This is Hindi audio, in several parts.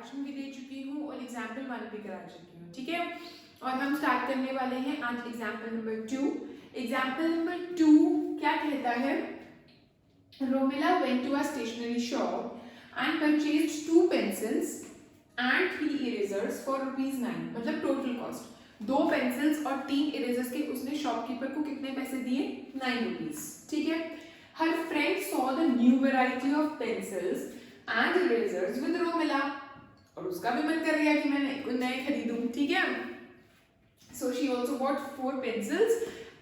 इंट्रोडक्शन भी दे चुकी हूँ और एग्जाम्पल 1 भी करा चुकी हूँ, ठीक है। और हम स्टार्ट करने वाले हैं आज एग्जाम्पल नंबर 2। एग्जाम्पल नंबर 2 क्या कहता है, Romila went to a stationery shop and purchased 2 pencils and 3 erasers for ₹9। मतलब टोटल कॉस्ट 2 पेंसिल्स और 3 इरेजर्स के उसने शॉपकीपर को कितने पैसे दिए, ₹9, ठीक है। हर friend saw the new variety of pencils and erasers with Romila, और उसका भी मन कर गया कि मैं नए खरीदूं, ठीक है। So she also bought 4 pencils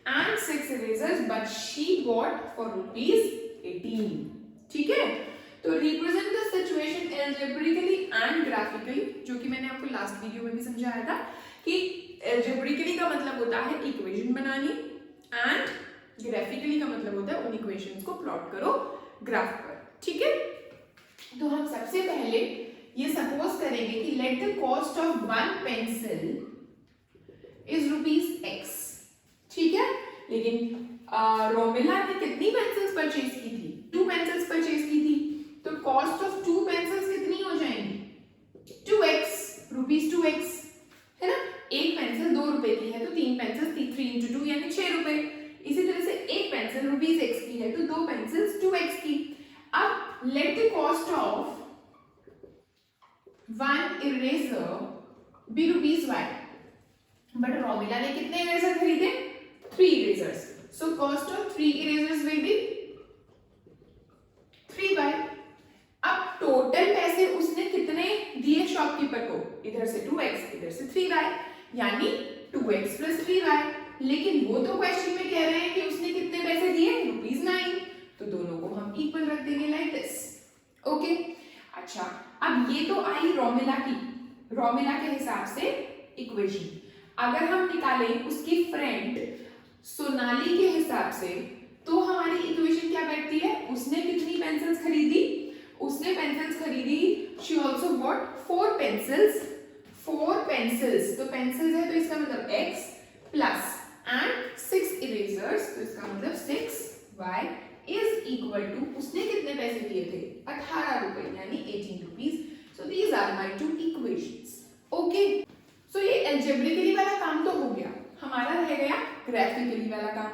and 6 erasers but she bought for ₹18, ठीक है। तो represent the situation algebraically and graphically, जो कि मैंने आपको लास्ट वीडियो में भी समझाया था कि एल्जेब्रिकली का मतलब होता है इक्वेशन बनानी एंड ग्राफिकली का मतलब होता है उन इक्वेशंस को प्लॉट करो ग्राफ पर, ठीक है। तो हम सबसे पहले ये सपोज करेंगे कि late the cost of 1 pencil is ₹X, ठीक है। लेकिन रोमिला ने कितनी पेंसिल्स परचेज की थी, 2 पेंसिल्स परचेज की थी, तो कॉस्ट ऑफ 2 पेंसिल्स कितनी हो जाएंगी, 2x, ₹2x, है ना। एक पेंसिल ₹2 की है तो 3 पेंसिल्स 3 × 2 यानी ₹6। इसी तरह से एक पेंसिल ₹X की है तो 2 पेंसिल्स 2x की। अब let the cost of 1 eraser be ₹Y, but Romila ने कितने इरेजर खरीदे, 3 erasers, so cost of 3 erasers will be ₹3। अब टोटल पैसे उसने कितने दिए शॉपकीपर को, इधर से 2x इधर से 3y, यानी 2x + 3y। लेकिन वो तो क्वेश्चन में कह रहे हैं कि उसने कितने पैसे दिए, ₹9, तो दोनों को हम इक्वल रख देंगे लाइक दिस, ओके। अच्छा, अब ये तो आई रोमिला के हिसाब से इक्वेशन। अगर हम निकालें उसकी फ्रेंड सोनाली के हिसाब से, तो हमारी इक्वेशन क्या बैठती है, उसने कितनी पेंसिल्स खरीदी, उसने पेंसिल्स खरीदी, शी ऑल्सो बॉट 4 पेंसिल्स, तो पेंसिल्स है तो इसका मतलब x प्लस एंड 6 इरेजर्स, तो इसका मतलब 6y इज इक्वल टू, उसने कितने पैसे दिए थे, ₹18 यानी ₹18। So these are my 2 equations, okay. So ये एल्जेब्रिकली वाला काम तो हो गया, हमारा रह गया ग्राफिकली वाला काम।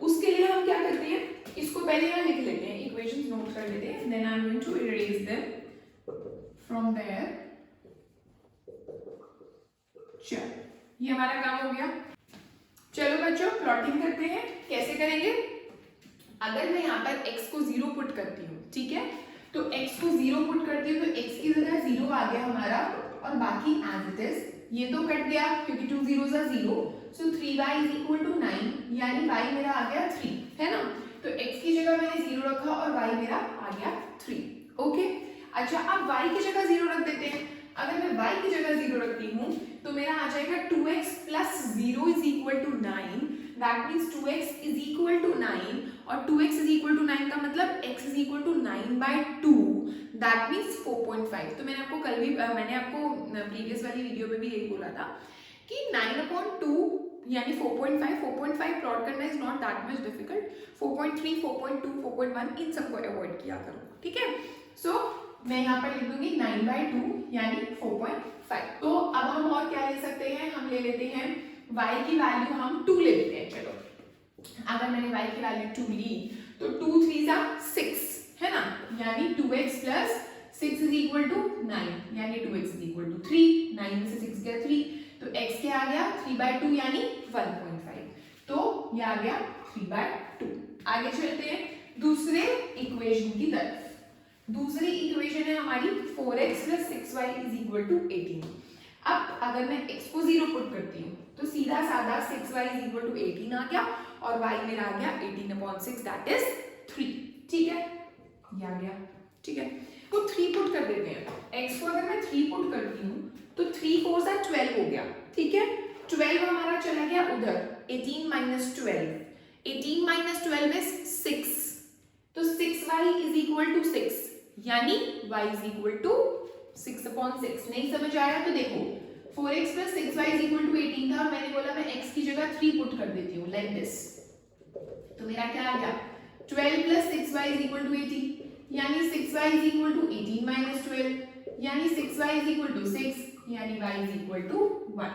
उसके लिए हम क्या करते हैं, इसको पहले यहाँ लिख लेते हैं, इक्वेशंस नोट कर लेते हैं, then I am going to erase them from there. चलो, ये हमारा काम हो गया। चलो बच्चों, प्लॉटिंग करते हैं, कैसे करेंगे। अगर मैं यहाँ पर x को 0 पुट करती हूँ, ठीक है, तो x को 0 पुट करती हूँ तो x की जगह 0 आ गया हमारा, और बाकी एज इट इज, ये तो कट गया क्योंकि 2 0s are 0, सो 3y = 9, यानी y मेरा आ गया 3, है ना। तो x की जगह मैंने 0 रखा और y मेरा आ गया 3, ओके। अच्छा, अब y की जगह 0 रख देते हैं। अगर मैं y की जगह 0 रखती हूँ तो मेरा आ जाएगा 2x + 0 = 9, दैट मीन्स 2x = 9, और 2x = 9 का मतलब x = 9/2, दैट मीन्स 4.5। तो मैंने आपको प्रीवियस वाली वीडियो में भी यही बोला था कि 9/2 यानी 4.5 प्लॉट करना is not that much difficult. 4.3, 4.2, 4.1 इन सबको अवॉइड किया करो, ठीक है। सो मैं यहाँ पर लिख दूंगी 9/2 यानी 4.5। तो अब हम और क्या ले सकते हैं, हम ले लेते हैं y की वैल्यू हम 2 ले लेते हैं। चलो, अगर मैंने y की वैल्यू 2 ली तो 2 3s are 6, है ना, यानी 2x + 6 = 9, यानी 2x = 3, 9 में से 6 गया 3, तो x क्या आ गया 3/2 यानी 1.5, तो ये आ गया 3/2। आगे चलते हैं दूसरे इक्वेशन की तरफ। दूसरी इक्वेशन है हमारी 4x + 6y = 18। अब अगर मैं x को 0 पुट करती हूँ तो सीधा साधा 6y = 18 आ गया, और y मेरा आ गया 18/6, दैट इज 3, ठीक है, ये आ गया, ठीक है। तो 3 पुट कर देते हैं, x को अगर मैं 3 पुट करती हूँ तो 3 4s are 12 हो गया, ठीक है। 12 हमारा चला गया उधर, 18 - 12, 18 - 12 is 6, तो 6y = 6, यानी y = 6/6। नहीं समझ आया तो देखो, 4x + 6y = 18 था, और मैंने बोला मैं x की जगह 3 पुट कर देती हूँ लाइक दिस, तो मेरा क्या आ गया 12 + 6y = 18, यानी 6y = 18 - 12, यानी 6y इज इक्वल टू 6, यानी y is equal to 1।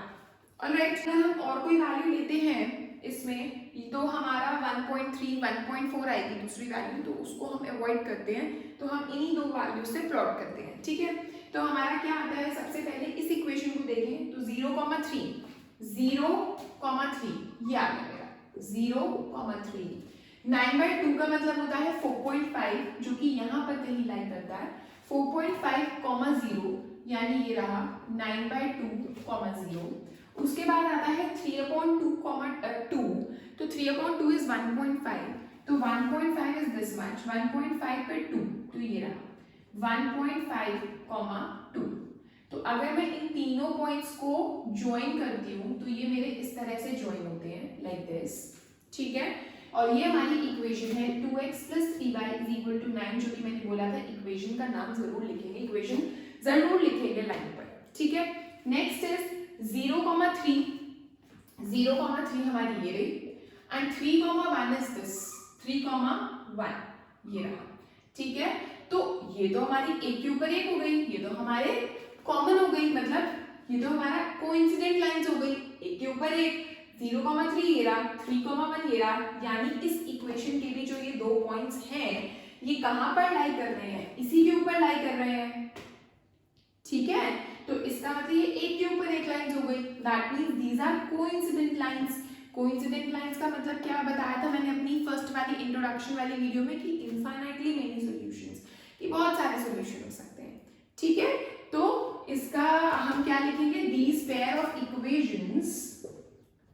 Alright, हम और कोई वैल्यू लेते हैं इसमें तो हमारा 1.3 1.4 आएगी दूसरी वैल्यू, तो उसको हम अवॉइड करते हैं, तो हम इन्हीं दो वैल्यू से प्लॉट करते हैं। ठीक है, तो हमारा क्या आता है, सबसे पहले इस इक्वेशन को देखें तो 0,3 ये आ गया मेरा 0,3। 9/2 का मतलब होता है 4.5 जो कि यहाँ पर कहीं लाई करता है 4.5, 0 यानी ये रहा 9/2, 0। उसके बाद आता है 3/2, तो 3/2 इज 1.5, तो 1.5 इज दिस मच, 1.5 पे 2, तो ये रहा 1.5, 2। तो अगर मैं इन तीनों पॉइंट्स को ज्वाइन करती हूँ तो ये मेरे इस तरह से ज्वाइन होते हैं लाइक दिस। ठीक है, और ये हमारी इक्वेशन है 2x + 3y = 9, जो कि मैंने बोला था इक्वेशन का नाम जरूर लिखेंगे, इक्वेशन जरूर लिखेंगे लाइन पर। ठीक है, नेक्स्ट इज 0,3 हमारी ये रही, एंड 3,1 इज दिस 3,1 ये रहा। ठीक है, तो ये तो हमारी एक के ऊपर एक हो गई, ये तो हमारे कॉमन हो गई, मतलब ये तो हमारा कोइंसिडेंट लाइंस हो गई, एक के ऊपर एक, 0,3 ये रहा, 3,1 ये रहा, यानी इस इक्वेशन के भी जो ये दो पॉइंट्स हैं ये कहां पर लाई कर रहे हैं, इसी के ऊपर लाई कर रहे हैं। ठीक है, तो इसका मतलब ये एक के ऊपर एक लाइंस हो गई, that means these are coincident lines. Coincident lines का मतलब क्या बताया था मैंने अपनी फर्स्ट वाली इंट्रोडक्शन वाली वीडियो में कि इनफाइनाइटली मेनी सॉल्यूशंस, कि बहुत सारे सॉल्यूशन हो सकते हैं। ठीक है, तो इसका हम क्या लिखेंगे,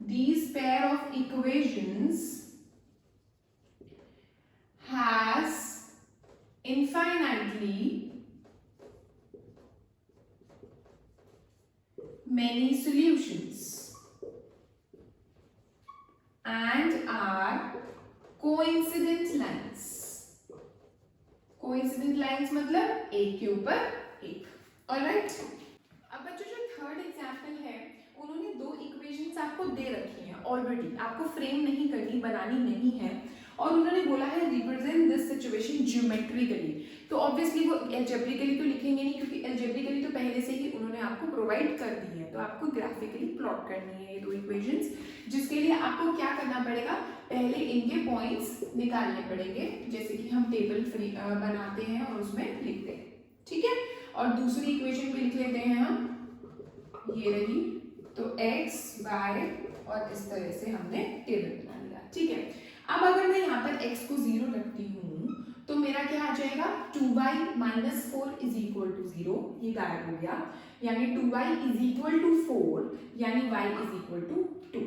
these pair of equations has infinitely many solutions and are coincident lines। coincident lines मतलब एक के ऊपर एक। ऑलराइट, अब बच्चों जो थर्ड एग्जाम्पल है उन्होंने दो इक्वेशंस आपको दे रखी हैं ऑलरेडी, आपको फ्रेम नहीं करनी, बनानी नहीं है, और उन्होंने बोला है रिप्रेजेंट दिस सिचुएशन ज्योमेट्रिकली। तो ऑब्वियसली वो एल्जेब्रिकली तो लिखेंगे नहीं, क्योंकि एल्जेब्रिकली तो पहले से ही उन्होंने आपको प्रोवाइड कर दी है, तो आपको ग्राफिकली प्लॉट करनी है ये दो इक्वेशंस, जिसके लिए आपको क्या करना पड़ेगा, पहले इनके पॉइंट्स निकालने पड़ेंगे, जैसे कि हम टेबल बनाते हैं और उसमें लिखते हैं। ठीक है, और दूसरी इक्वेशन भी लिख लेते हैं हम, ये रही, तो x y और इस तरह से हमने टेबल बना लिया। ठीक है, अब अगर मैं यहाँ पर x को 0 रखती हूँ तो मेरा क्या आ जाएगा, 2y - 4 = 0, ये गायब हो गया, यानी 2y = 4, यानी y = 2।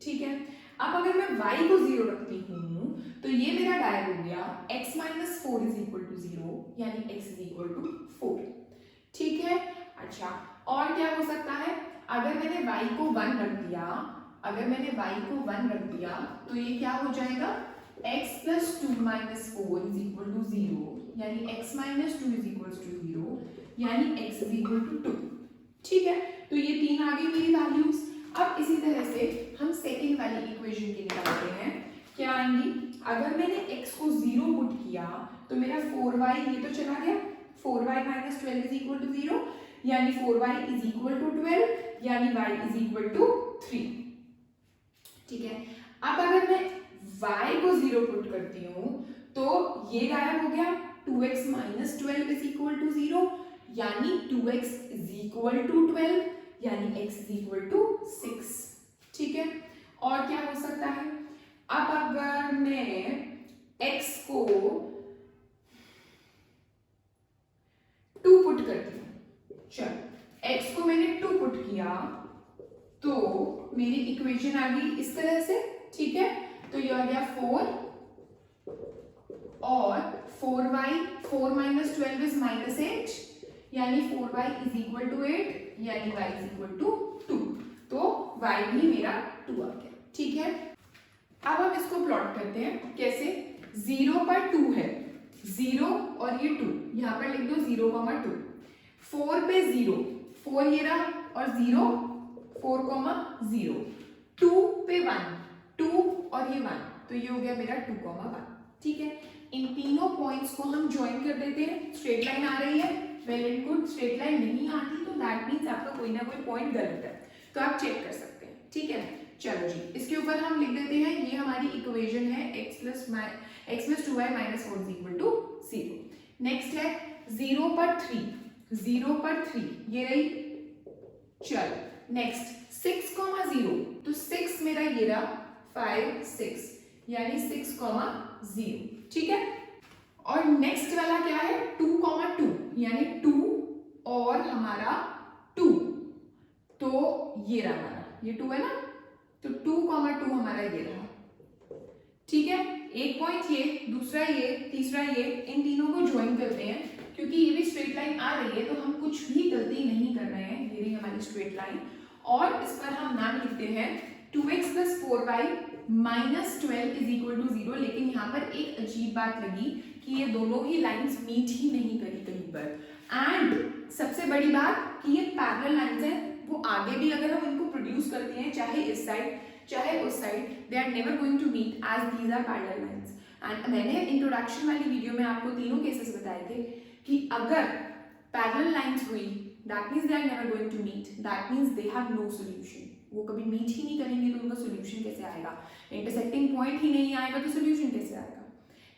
ठीक है, अब अगर मैं y को 0 रखती हूँ तो ये मेरा गायब हो गया, x - 4 = 0, यानी x = 4। ठीक है, अच्छा, और क्या हो सकता है, अगर मैंने y को 1 रख दिया, तो ये क्या हो जाएगा, x + 2 - 4 = 0, यानी x - 2 = 0, यानी x = 2। ठीक है, तो ये तीन आ गई मेरी वैल्यूज। अब इसी तरह से हम सेकेंड वाली इक्वेशन की निकालते हैं, क्या आएंगी, अगर मैंने x को 0 पुट किया तो मेरा 4y ये तो चला गया, 4y - 12 = 0, यानी 4y = 12, यानी y = 3। ठीक है, अब अगर मैं y को 0 पुट करती हूँ तो ये गायब हो गया, 2x - 12 = 0, यानी 2x = 12, यानी x = 6। ठीक है, और क्या हो सकता है, अब अगर मैं x को 2 पुट करती हूँ, चलो x को मैंने 2 पुट किया तो मेरी इक्वेशन आ गई इस तरह से। ठीक है, तो ये आ गया 4 और 4y, 4 - 12 इज -8, यानी 4y = 8, यानी y = 2, तो y भी मेरा 2 आ गया। ठीक है, अब हम इसको प्लॉट करते हैं, कैसे, 0 पर 2 है, 0 और ये 2, यहाँ पर लिख दो 0,2, 4 पे 0, 4 ये रहा, और 0, 4,0, 2 पे 1, 2 और ये 1, तो ये हो गया मेरा 2,1। ठीक है, इन तीनों पॉइंट्स को हम ज्वाइन कर देते हैं, स्ट्रेट लाइन आ रही है, well and good, straight line नहीं आती तो दैट मीन्स आपका कोई ना कोई पॉइंट गलत है, तो आप चेक कर सकते हैं, ठीक है। चलो जी, इसके ऊपर हम लिख देते हैं, ये हमारी इक्वेशन है x plus 2y minus 4 is equal to 0। Next है 0 पर 3 ये रही। चलो नेक्स्ट 6,0, तो 6 मेरा ये रहा 5 6 यानी 6,0, ठीक है। और नेक्स्ट वाला क्या है 2,2 यानी 2 और हमारा 2, तो ये रहा हमारा, ये 2 है ना, तो 2,2 हमारा ये रहा, ठीक है। एक पॉइंट ये, दूसरा ये, तीसरा ये, इन तीनों को ज्वाइन करते हैं क्योंकि ये भी स्ट्रेट लाइन आ रही है तो हम कुछ भी गलती नहीं कर रहे हैं, ये रही हमारी स्ट्रेट लाइन। और इस पर हम नाम लिखते हैं 2x plus 4y minus 12 is equal to 0। लेकिन यहाँ पर एक अजीब बात लगी कि ये दोनों ही लाइंस मीट ही नहीं करी कहीं पर, एंड सबसे बड़ी बात कि ये पैरेलल लाइंस हैं, वो आगे भी अगर हम इनको प्रोड्यूस करते हैं चाहे इस साइड चाहे उस side, they are never going to meet as these are parallel lines. And मैंने इंट्रोडक्शन वाली वीडियो में आपको तीनों केसेस बताए थे कि अगर पैरेलल लाइंस हुई that means they are never going to meet, that means they have no solution. वो कभी मीट ही नहीं करेंगे तो उनका सॉल्यूशन कैसे आएगा, इंटरसेक्टिंग पॉइंट ही नहीं आएगा तो सॉल्यूशन कैसे आएगा,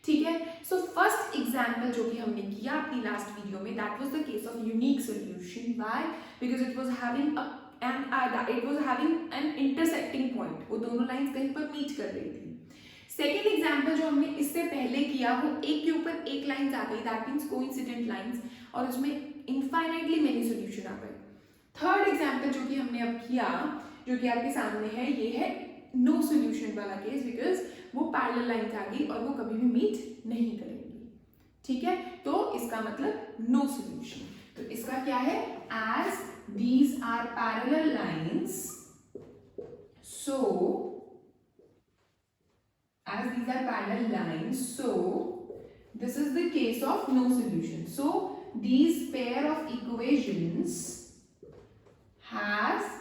ठीक है। सो फर्स्ट एग्जांपल जो कि हमने किया अपनी लास्ट वीडियो में, that was the case of unique solution. Why? Because it was having an intersecting point, वो दोनों लाइंस कहीं पर मीट कर रही थी। सेकेंड एग्जाम्पल जो हमने इससे पहले किया वो एक के ऊपर एक लाइंस आ गई, दैट मीन्स कोइंसिडेंट लाइंस, और उसमें इनफाइनाइटली मेनी सॉल्यूशन आ गए। थर्ड एग्जाम्पल जो कि हमने अब किया, जो कि आपके सामने है, ये है नो सॉल्यूशन वाला केस, बिकॉज वो पैरेलल लाइंस आ गई और वो कभी भी मीट नहीं करेंगी, ठीक है। तो इसका मतलब नो सॉल्यूशन। तो इसका क्या है, as these are parallel lines, so as these are parallel lines, so this is the case of no solution. So these pair of equations has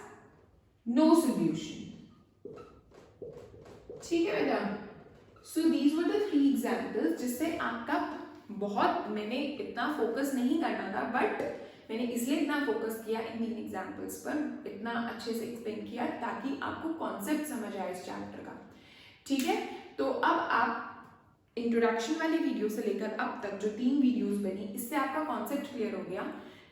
no solution, ठीक है बेटा। So these were the 3 examples जिससे आपका बहुत, मैंने इतना फोकस नहीं करना था बट मैंने इसलिए इतना फोकस किया इन 3 एग्जाम्पल्स पर, इतना अच्छे से एक्सप्लेन किया ताकि आपको कॉन्सेप्ट समझ आए इस चैप्टर का, ठीक है। तो अब आप इंट्रोडक्शन वाली वीडियो से लेकर अब तक जो 3 वीडियोस बनी, इससे आपका कॉन्सेप्ट क्लियर हो गया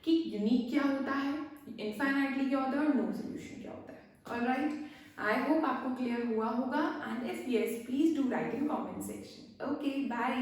कि यूनिक क्या होता है, इनफाइनाइटली क्या होता है और नो सॉल्यूशन क्या होता है। ऑलराइट, आई होप आपको क्लियर हुआ होगा, and if yes please do write in comment section. Okay, bye.